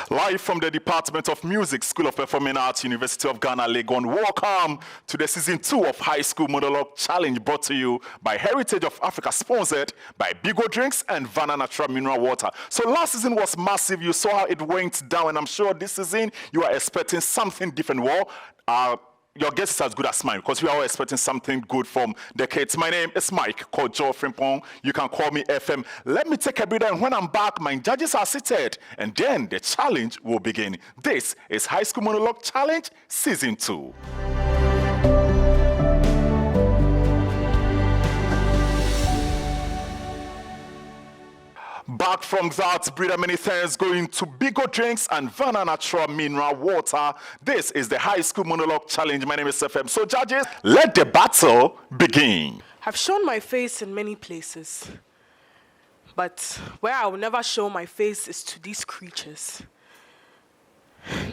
Live from the Department of Music, School of Performing Arts, University of Ghana, Legon. Welcome to the Season 2 of High School Monologue Challenge, brought to you by Heritage of Africa, sponsored by Bigo Drinks and Vanna Natural Mineral Water. So last season was massive. You saw how it went down, and I'm sure this season you are expecting something different. Well, your guess is as good as mine, because we are all expecting something good from the kids. My name is Mike, called Joe Frimpong. You can call me FM. Let me take a breather, and when I'm back, my judges are seated, and then the challenge will begin. This is High School Monologue Challenge Season 2. Back from that, breather, many thanks going to Bigo Drinks and Vanna Natural Mineral Water. This is the High School Monologue Challenge. My name is FM. So judges, let the battle begin. I've shown my face in many places, but where I will never show my face is to these creatures.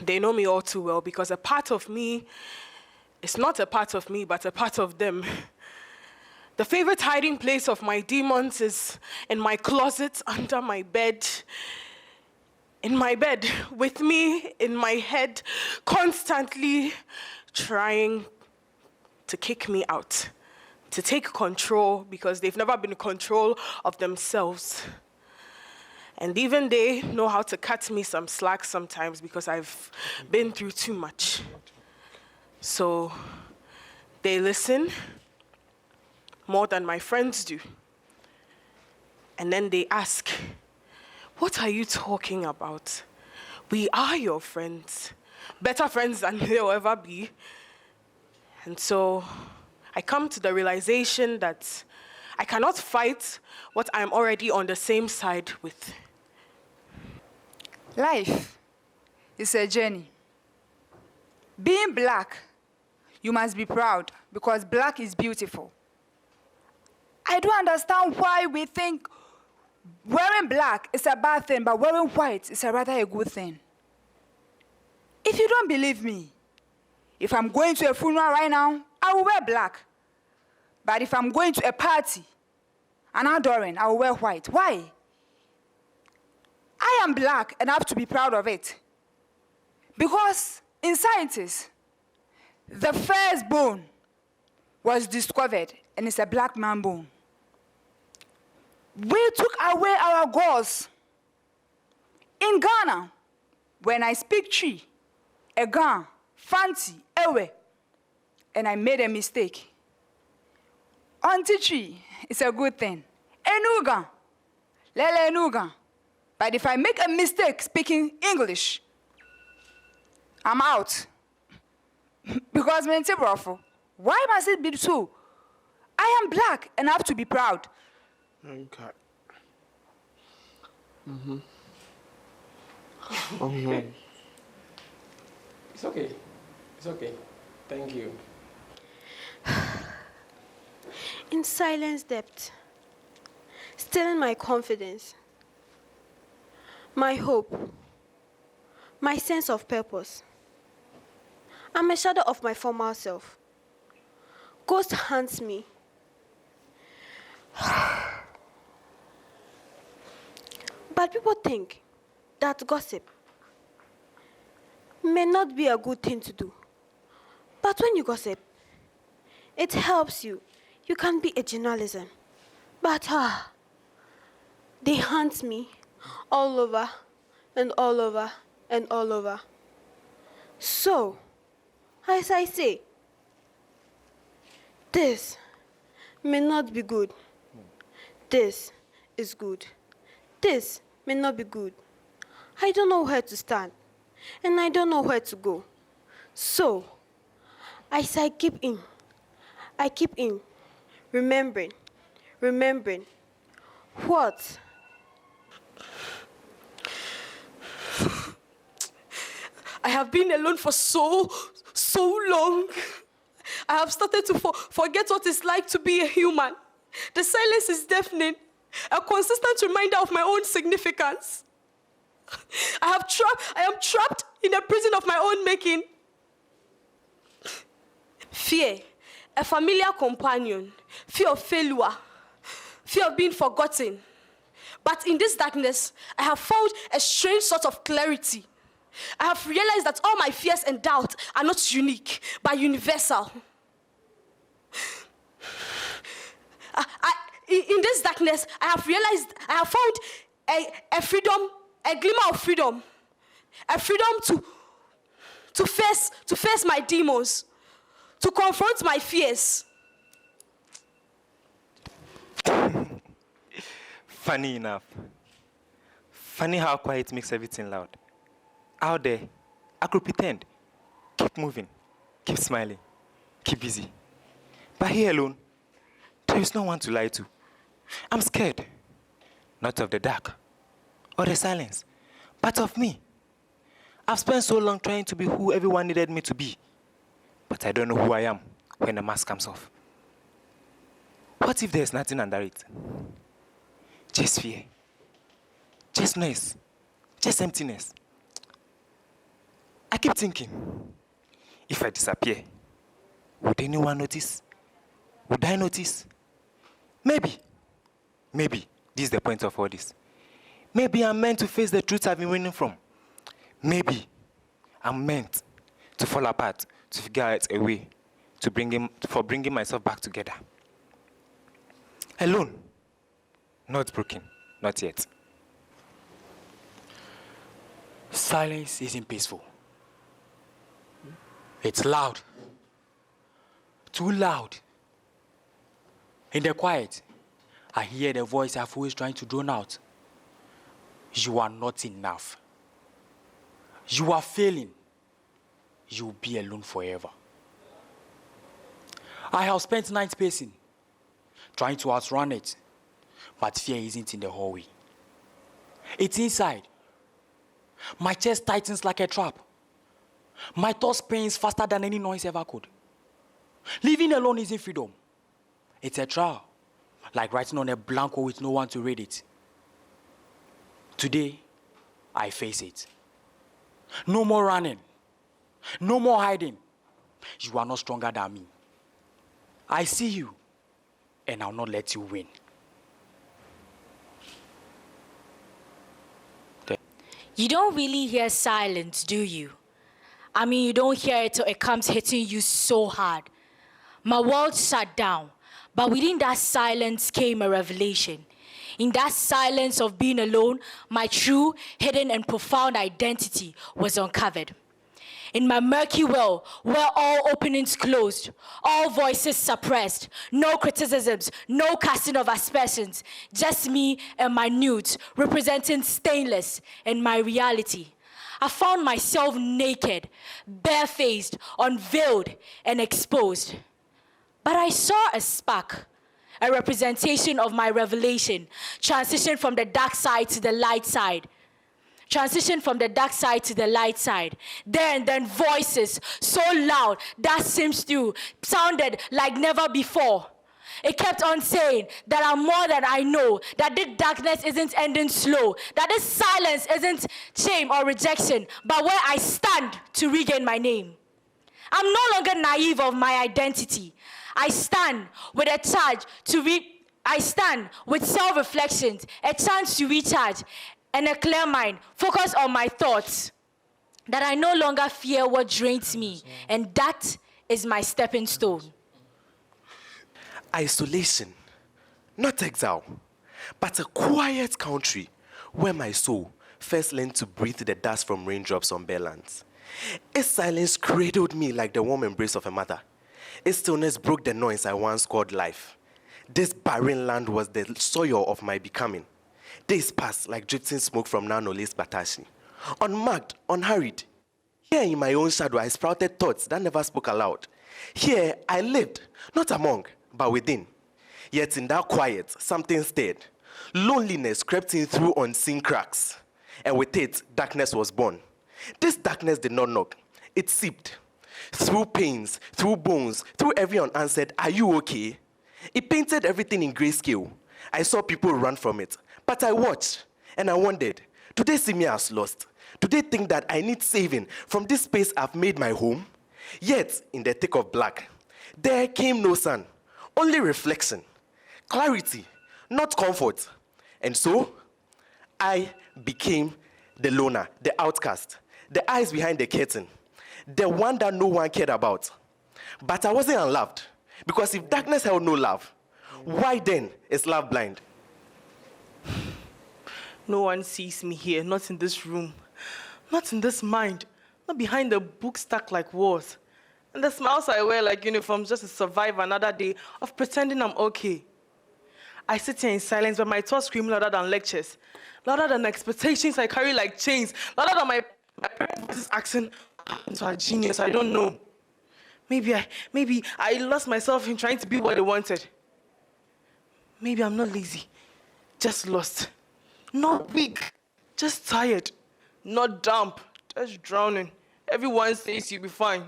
They know me all too well, because a part of me is not a part of me, but a part of them. The favorite hiding place of my demons is in my closet, under my bed, in my bed, with me in my head, constantly trying to kick me out, to take control, because they've never been in control of themselves. And even they know how to cut me some slack sometimes, because I've been through too much. So they listen more than my friends do. And then they ask, what are you talking about? We are your friends, better friends than they'll ever be. And so I come to the realization that I cannot fight what I'm already on the same side with. Life is a journey. Being black, you must be proud, because black is beautiful. I don't understand why we think wearing black is a bad thing, but wearing white is rather a good thing. If you don't believe me, if I'm going to a funeral right now, I will wear black. But if I'm going to a party, an outdooring, I will wear white. Why? I am black and I have to be proud of it. Because in sciences, the first bone was discovered, and it's a black man bone. We took away our gods. In Ghana, when I speak tree, egan, fancy, ewe, and I made a mistake. Auntie tree is a good thing. Enuga, lele enuga. But if I make a mistake speaking English, I'm out. Because mente brofo. Why must it be so? I am black and I have to be proud. Okay. It's okay. It's okay. Thank you. In silence depth, still in my confidence, my hope, my sense of purpose. I'm a shadow of my former self. Ghost haunts me. But people think that gossip may not be a good thing to do. But when you gossip, it helps you. You can be a journalism. But they hunt me all over and all over and all over. So, as I say, this may not be good. This is good. This may not be good. I don't know where to stand, and I don't know where to go. So, as I keep in, remembering. What? I have been alone for so long. I have started to forget what it's like to be a human. The silence is deafening, a consistent reminder of my own significance. I am trapped in a prison of my own making. Fear, a familiar companion, fear of failure, fear of being forgotten. But in this darkness, I have found a strange sort of clarity. I have realized that all my fears and doubts are not unique, but universal. In this darkness, I have realized I have found a freedom, a glimmer of freedom, a freedom to face my demons, to confront my fears. Funny enough. Funny how quiet makes everything loud. Out there, I could pretend. Keep moving. Keep smiling. Keep busy. But here alone, there is no one to lie to. I'm scared. Not of the dark or the silence, but of me. I've spent so long trying to be who everyone needed me to be. But I don't know who I am when the mask comes off. What if there's nothing under it? Just fear. Just noise. Just emptiness. I keep thinking, if I disappear, would anyone notice? Would I notice? Maybe this is the point of all this. Maybe I'm meant to face the truth I've been running from. Maybe I'm meant to fall apart, to figure out a way to bringing myself back together. Alone. Not broken. Not yet. Silence isn't peaceful. It's loud. Too loud. In the quiet, I hear the voice I've always trying to drown out. You are not enough. You are failing. You'll be alone forever. I have spent nights pacing, trying to outrun it, but fear isn't in the hallway. It's inside. My chest tightens like a trap. My thoughts spins faster than any noise ever could. Living alone isn't freedom. It's a trial, like writing on a blank wall with no one to read it. Today, I face it. No more running. No more hiding. You are not stronger than me. I see you, and I'll not let you win. You don't really hear silence, do you? I mean, you don't hear it till it comes hitting you so hard. My world shut down, but within that silence came a revelation. In that silence of being alone, my true, hidden, and profound identity was uncovered. In my murky well, where all openings closed, all voices suppressed, no criticisms, no casting of aspersions, just me and my nudes representing stainless in my reality. I found myself naked, barefaced, unveiled, and exposed. But I saw a spark, a representation of my revelation, transition from the dark side to the light side. Transition from the dark side to the light side. Then voices so loud that seems to sounded like never before. It kept on saying that I'm more than I know, that this darkness isn't ending slow, that this silence isn't shame or rejection, but where I stand to regain my name. I'm no longer naive of my identity. I stand with a charge I stand with self-reflections, a chance to recharge, and a clear mind, focus on my thoughts, that I no longer fear what drains me, and that is my stepping stone. Isolation, not exile, but a quiet country where my soul first learned to breathe the dust from raindrops on bare lands. Its silence cradled me like the warm embrace of a mother. Its stillness broke the noise I once called life. This barren land was the soil of my becoming. Days passed like drifting smoke from Nanole's Batashi. Unmarked, unhurried. Here in my own shadow, I sprouted thoughts that never spoke aloud. Here I lived, not among, but within. Yet in that quiet, something stirred. Loneliness crept in through unseen cracks. And with it, darkness was born. This darkness did not knock. It seeped. Through pains, through bones, through every unanswered, "Are you okay?" It painted everything in grayscale. I saw people run from it. But I watched, and I wondered, do they see me as lost? Do they think that I need saving from this space I've made my home? Yet, in the thick of black, there came no sun, only reflection, clarity, not comfort. And so, I became the loner, the outcast, the eyes behind the curtain, the one that no one cared about. But I wasn't unloved, because if darkness held no love, why then is love blind? No one sees me here, not in this room, not in this mind, not behind the book stacked like walls. And the smiles I wear like uniforms just to survive another day of pretending I'm okay. I sit here in silence, but my thoughts scream louder than lectures, louder than expectations I carry like chains, louder than my parents' voices asking, "So a genius, I don't know. Maybe I lost myself in trying to be what they wanted. Maybe I'm not lazy, just lost. Not weak, just tired. Not dumb, just drowning. Everyone says you'll be fine,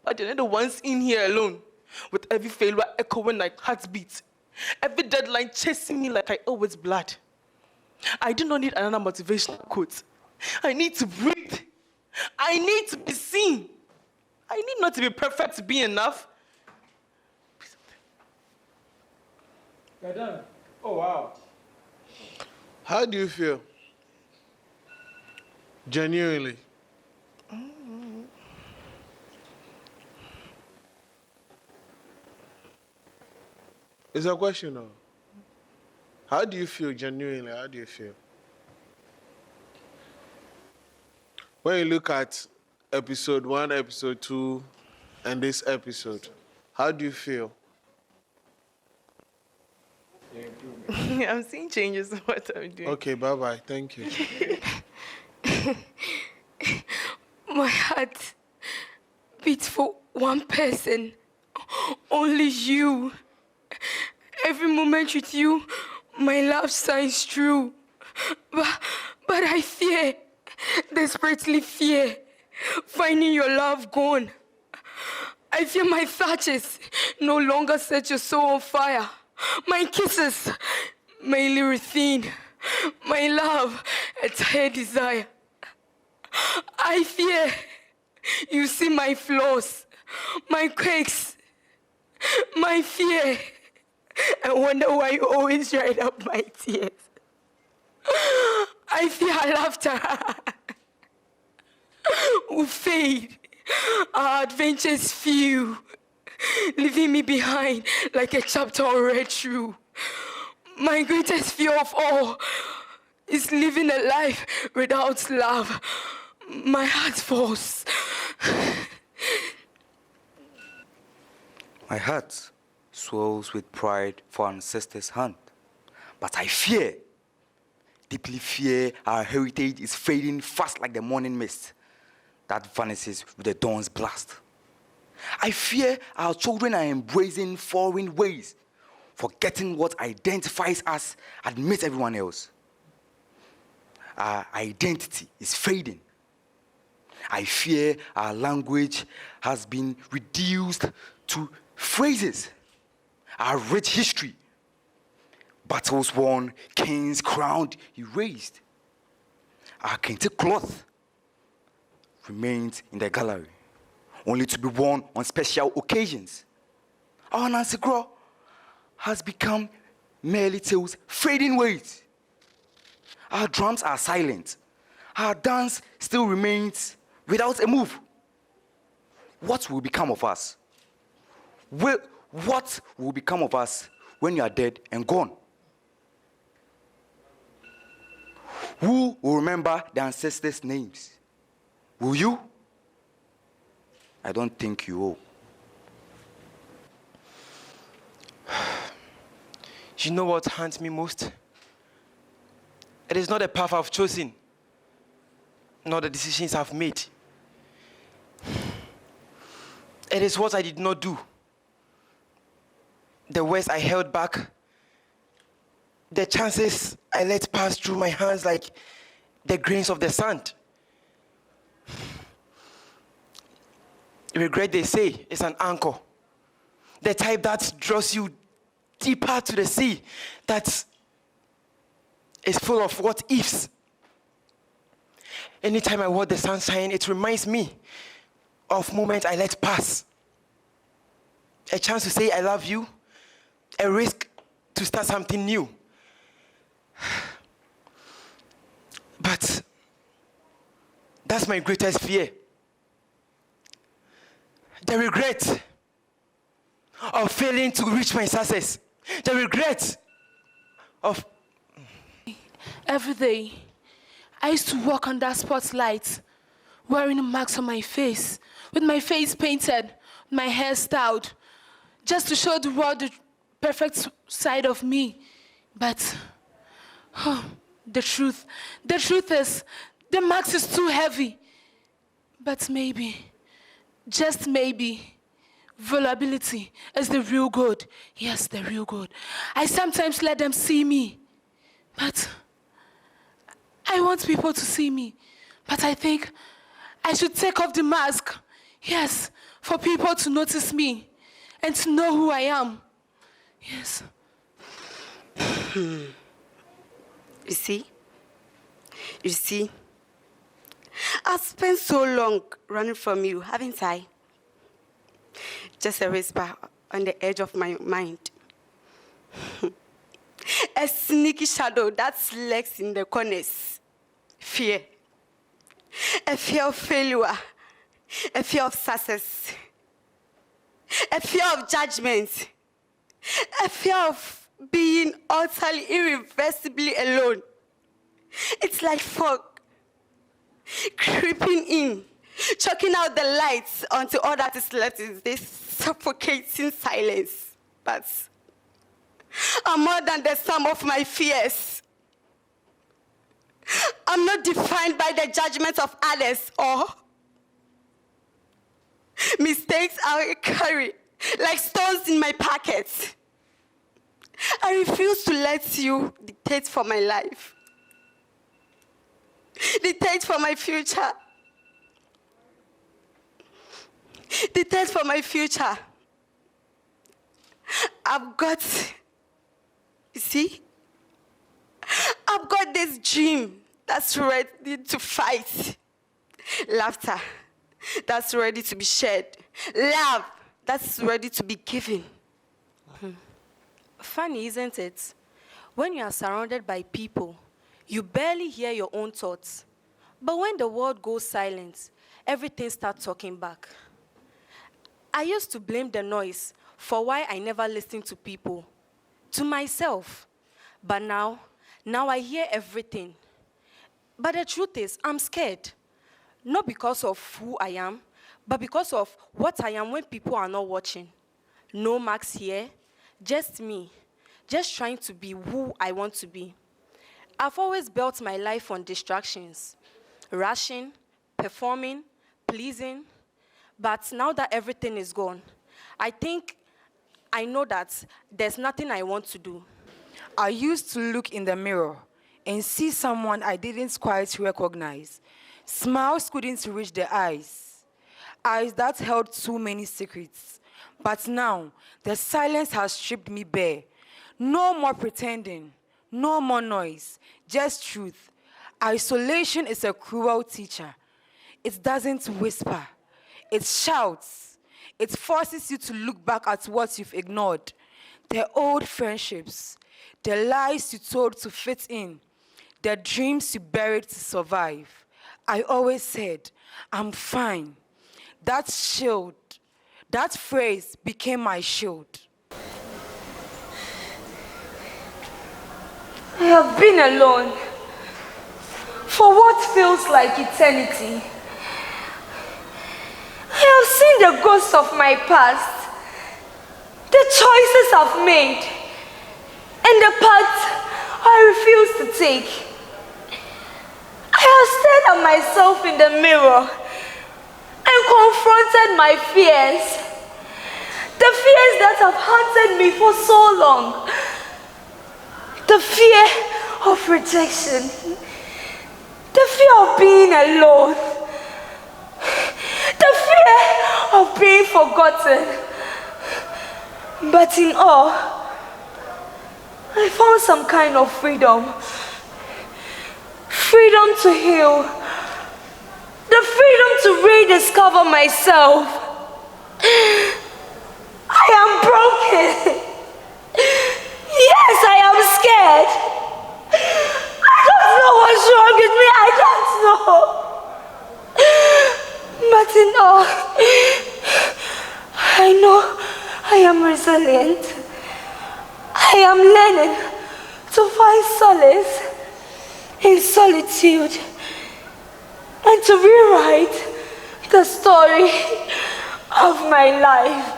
but they're not the ones in here alone, with every failure echoing like heartbeats. Every deadline chasing me like I owe its blood. I do not need another motivational quote. I need to breathe. I need to be seen. I need not to be perfect to be enough. You're done. Oh, wow. How do you feel? Genuinely. It's a question, though. How do you feel genuinely? How do you feel? When you look at episode 1, episode 2, and this episode, how do you feel? I'm seeing changes in what I'm doing. Okay, bye-bye. Thank you. My heart beats for one person, only you. Every moment with you, my love shines true. But I fear, desperately fear, finding your love gone. I fear my touches no longer set your soul on fire. My kisses, my erythine, my love, a tired desire. I fear you see my flaws, my quakes, my fear. I wonder why you always dry up my tears. I fear our laughter will fade, our adventures few, leaving me behind like a chapter unread through. My greatest fear of all is living a life without love. My heart falls. My heart swells with pride for our ancestors' hand. But I fear, deeply fear, our heritage is fading fast like the morning mist that vanishes with the dawn's blast. I fear our children are embracing foreign ways, forgetting what identifies us amidst everyone else. Our identity is fading. I fear our language has been reduced to phrases. Our rich history, battles won, kings crowned, erased. Our kente cloth remains in the gallery, only to be worn on special occasions. Our Nancy Gro has become merely tales fading ways. Our drums are silent. Our dance still remains without a move. What will become of us? What will become of us when you are dead and gone? Who will remember the ancestors' names? Will you? I don't think you will. You know what haunts me most? It is not the path I've chosen, nor the decisions I've made. It is what I did not do. The words I held back, the chances I let pass through my hands like the grains of the sand. Regret, they say, is an anchor. The type that draws you deeper to the sea, that is full of what ifs. Anytime I watch the sunshine, it reminds me of moments I let pass. A chance to say I love you, a risk to start something new. But That's my greatest fear. The regret of failing to reach my success. The regret of... Every day, I used to walk on that spotlight, wearing marks on my face, with my face painted, my hair styled, just to show the world the perfect side of me. But the truth is, the marks is too heavy. But maybe, just maybe, vulnerability is the real good. Yes, the real good. I sometimes let them see me, but I want people to see me. But I think I should take off the mask. Yes, for people to notice me and to know who I am. Yes. You see, I've spent so long running from you, haven't I? Just a whisper on the edge of my mind. A sneaky shadow that lurks in the corners. Fear. A fear of failure. A fear of success. A fear of judgment. A fear of being utterly, irreversibly alone. It's like fog creeping in, choking out the lights until all that is left is this suffocating silence. But I'm more than the sum of my fears. I'm not defined by the judgment of others or mistakes I carry like stones in my pockets. I refuse to let you dictate for my life. Dictate for my future. Dictate for my future. I've got this dream that's ready to fight. Laughter that's ready to be shared. Love that's ready to be given. Funny, isn't it? When you are surrounded by people, you barely hear your own thoughts. But when the world goes silent, everything starts talking back. I used to blame the noise for why I never listened to people, to myself. But now I hear everything. But the truth is, I'm scared. Not because of who I am, but because of what I am when people are not watching. No marks here, just me, just trying to be who I want to be. I've always built my life on distractions, rushing, performing, pleasing. But now that everything is gone, I think I know that there's nothing I want to do. I used to look in the mirror and see someone I didn't quite recognize. Smiles couldn't reach the eyes that held too many secrets. But now, the silence has stripped me bare. No more pretending, no more noise, just truth. Isolation is a cruel teacher. It doesn't whisper, it shouts. It forces you to look back at what you've ignored. The old friendships, the lies you told to fit in, the dreams you buried to survive. I always said, I'm fine. That shield, that phrase became my shield. I have been alone for what feels like eternity. I have seen the ghosts of my past, the choices I've made, and the paths I refuse to take. I have stared at myself in the mirror and confronted my fears, the fears that have haunted me for so long. The fear of rejection, the fear of being alone, the fear of being forgotten. But in all, I found some kind of freedom. Freedom to heal. The freedom to rediscover myself. I am broken. Yes, I am scared. I don't know what's wrong with me. I don't know. But in all, I know I am resilient. I am learning to find solace in solitude and to rewrite the story of my life.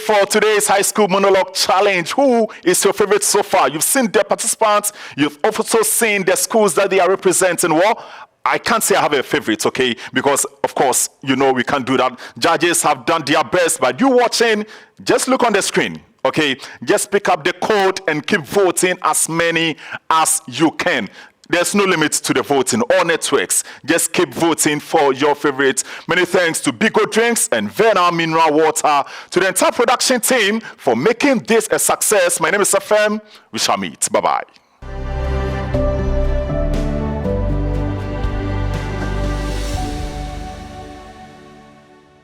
For today's high school monologue challenge, who is your favorite so far? You've seen the participants, you've also seen the schools that they are representing. Well, I can't say I have a favorite, okay? Because, of course, you know we can't do that. Judges have done their best, but you watching, just look on the screen, okay? Just pick up the code and keep voting as many as you can. There's no limit to the voting. All networks, just keep voting for your favorites. Many thanks to Bigo Drinks and Vena Mineral Water, to the entire production team for making this a success. My name is Safem. We shall meet. Bye-bye.